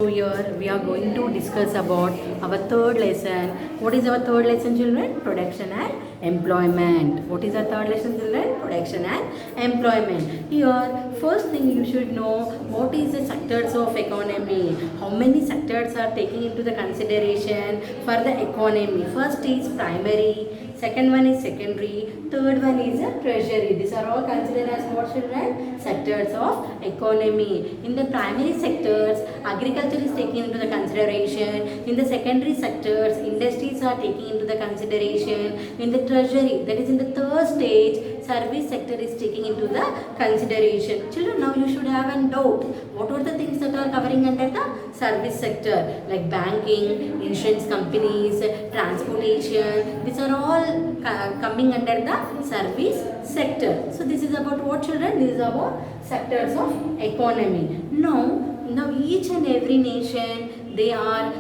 So here we are going to discuss about our third lesson. What is our third lesson, children? Production and employment. What is our third lesson, children? Production and employment. Here, first thing you should know, what is the sectors of economy? How many sectors are taking into the consideration for the economy? First is primary, second one is secondary, third one is a treasury. These are all considered as what, children? Sectors of economy. In the primary sectors, agriculture is taken into the consideration. In the secondary sectors, industries are taken into the consideration. In the treasury, that is in the third stage, service sector is taking into the consideration. Children, now you should have a doubt. What are the things that are covering under the service sector? Like banking, insurance companies, transportation. These are all coming under the service sector. So this is about what, children? This is about sectors of economy. Now each and every nation, they are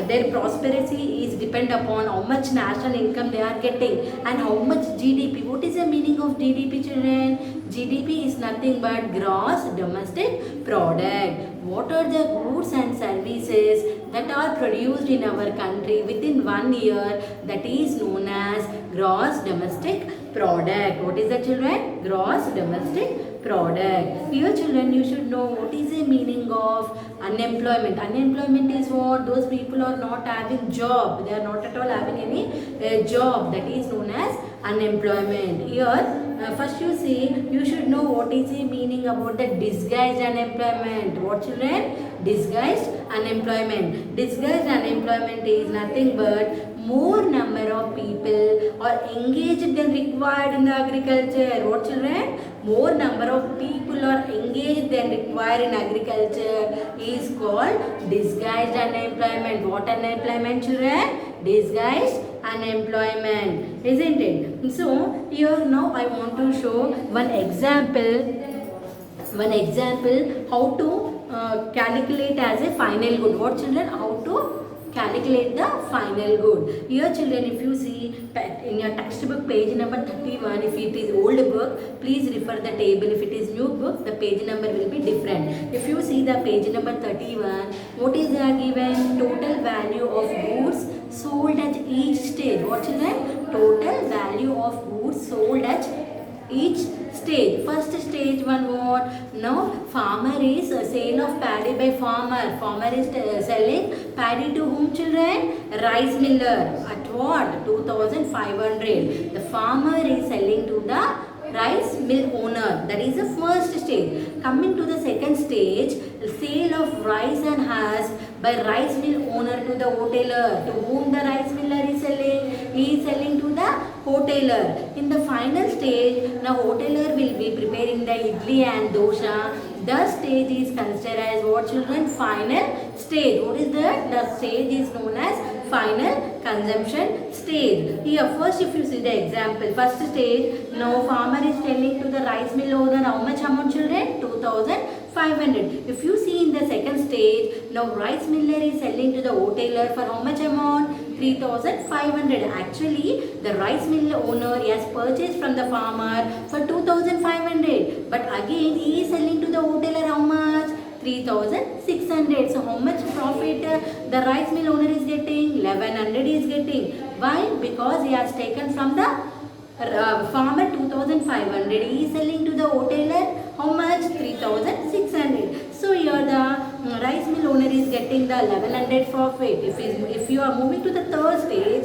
their prosperity is depend upon how much national income they are getting and how much GDP. What is the meaning of GDP, children? GDP is nothing but gross domestic product. What are the goods and services that are produced in our country within 1 year? That is known as gross domestic product. What is that, children? Gross domestic product. Here, children, you should know what is the meaning of unemployment. Unemployment is what? Those people are not having job. They are not at all having any job. That is known as unemployment. Here, first you see, you should know what is the meaning about the disguised unemployment. What, children? Disguised unemployment. Disguised unemployment is nothing but more number of people are engaged than required in the agriculture. What, children? More number of people are engaged than required in agriculture is called disguised unemployment. What unemployment, children? Disguised unemployment, isn't it? So here now I want to show one example how to calculate as a final good. What, children? How to calculate the final good. Here, children, if you see in your textbook page number 31, if it is old book, please refer the table. If it is new book, the page number will be different. If you see the page number 31, what is there given? Total value of goods sold at each stage. What, children? Total value of goods sold at each stage. First stage one, what? Now farmer is sale of paddy by farmer. Farmer is selling paddy to whom, children? Rice miller. At what? 2,500. The farmer is selling to the rice mill owner. That is the first stage. Coming to the second stage, sale of rice and husk by rice mill owner to the hoteler. To whom the rice miller is selling? He is selling to the hoteler. In the final stage, the hoteler will be preparing the idli and dosha. The stage is considered as what, children? Final stage. What is that? The stage is known as final consumption stage. Here, first if you see the example, first stage, now farmer is selling to the rice mill owner how much amount, children? 2,500. If you see in the second stage, now rice miller is selling to the hoteler for how much amount? 3,500. Actually, the rice mill owner has purchased from the farmer for 2,500. But again, he is selling to the hoteler how much? 3,600. So how much profit the rice mill owner is getting? 1,100 is getting. Why? Because he has taken from the farmer 2,500. He is selling to the hoteler how much? 3,600. So here the rice mill owner is getting the 1,100 profit. If you are moving to the third stage,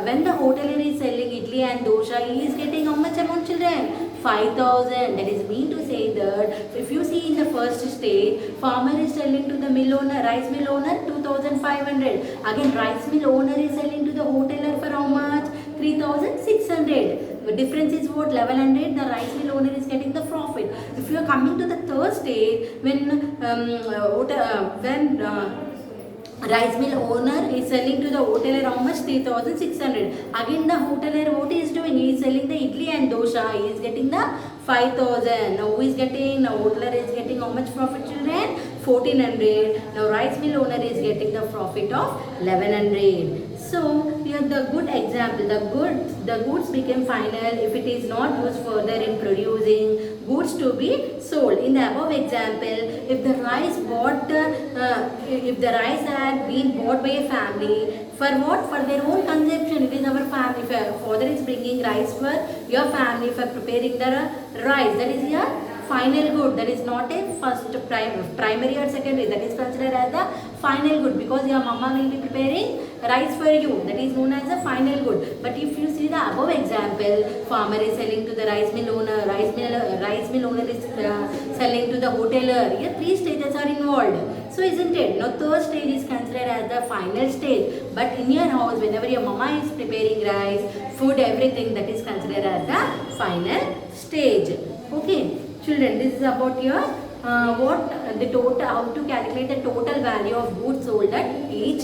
when the hoteler is selling idli and dosha, he is getting how much amount, children? 5,000. That is mean to say that if you see in the first stage, farmer is selling to the mill owner, rice mill owner 2,500. Again, rice mill owner is selling to the hoteler for how much? 3,600. The difference is what? 1,100. The rice mill owner is getting the profit. If you are coming to the third stage, when rice mill owner is selling to the hoteler how much? 3,600. Again the hoteler, what he is doing? He is selling the idli and dosha. He is getting the 5,000. Now who is getting? Now hoteler is getting how much profit, children? 1,400. Now rice mill owner is getting the profit of 1,100. So here the good example, the goods became final if it is not used further in producing goods to be sold. In the above example, if the rice had been bought by a family for what? For their own consumption. It is our family. If your father is bringing rice for your family for preparing the rice, that is your final good. That is not a primary or secondary. That is considered as the final good, because your mama will be preparing rice for you. That is known as the final good. But if you see the above example, farmer is selling to the rice mill owner, rice mill owner is selling to the hoteler. Here 3 stages are involved. So isn't it? Now third stage is considered as the final stage. But in your house, whenever your mama is preparing rice, food, everything, that is considered as the final stage. Okay, children, this is about your how to calculate the total value of goods sold at each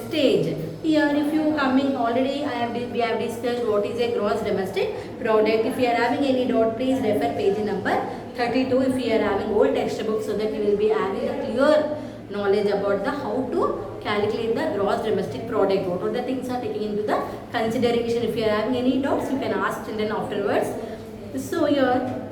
stage. Here, if you coming already, we have discussed what is a gross domestic product. If you are having any doubt, please refer page number 32. If you are having old textbooks, so that you will be having a clear knowledge about the how to calculate the gross domestic product. What are the things are taken into the consideration? If you are having any doubts, you can ask children afterwards. So here.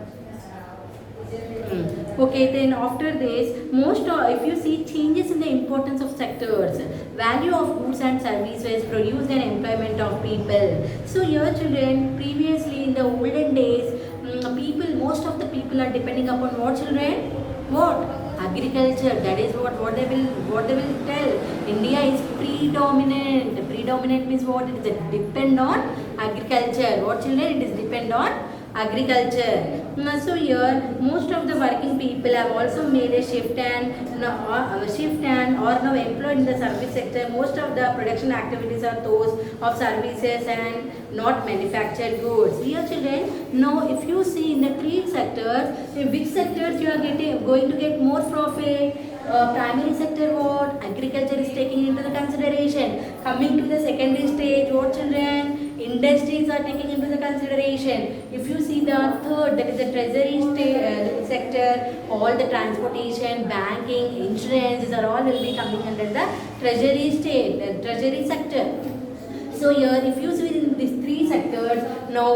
Okay, then after this, if you see changes in the importance of sectors, value of goods and services produced and employment of people. So here children, previously in the olden days, most of the people are depending upon what children? What? Agriculture. That is what they will tell. India is predominant. Predominant means what? It is depend on agriculture. What children? It is depend on agriculture. So here most of the working people have also made a shift and are now employed in the service sector. Most of the production activities are those of services and not manufactured goods. Here children, now if you see in the 3 sectors, in which sectors you are going to get more profit? Primary sector, what? Agriculture is taking into the consideration. Coming to the secondary stage, what children? Industries are taking into the consideration. If you see the third, that is the treasury sector, all the transportation, banking, insurance, these are all will be coming under the treasury sector. So here, if you see in these 3 sectors, now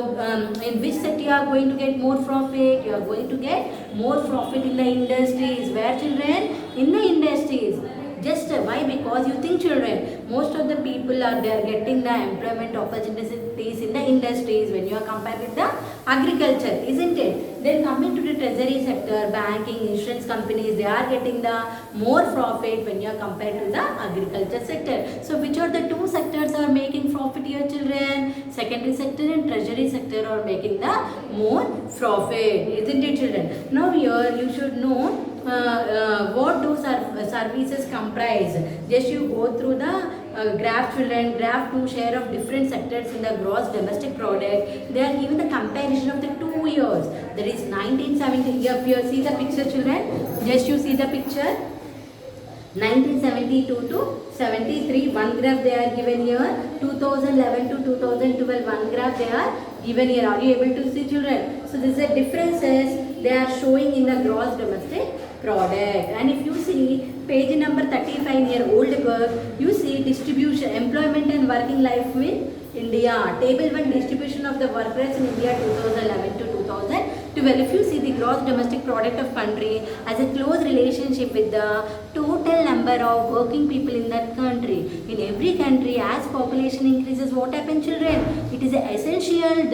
in which sector you are going to get more profit? You are going to get more profit in the industries. Where children? In the industries. Just why? Because you think children, most of the people are getting the employment opportunities in the industries when you are compared with the agriculture, isn't it? Then coming to the treasury sector, banking, insurance companies, they are getting the more profit when you are compared to the agriculture sector. So which are the 2 sectors are making profit here children? Secondary sector and treasury sector are making the more profit, isn't it children? Now here you should know what do services comprise. Just you go through the graph children. Graph 2 share of different sectors in the gross domestic product. They are given the comparison of the 2 years. That is 1970. If you see the picture children, just you see the picture. 1972 to 73, one graph they are given here. 2011 to 2012, one graph they are given here. Are you able to see children? So this is the differences they are showing in the gross domestic product. And if you see page number 35 in your old book, you see distribution, employment and working life in India. Table 1, distribution of the work rates in India 2011 to 2012. If you see the gross domestic product of country has a close relationship with the total number of working people in that country. In every country, as population increases, what happens children? It is essential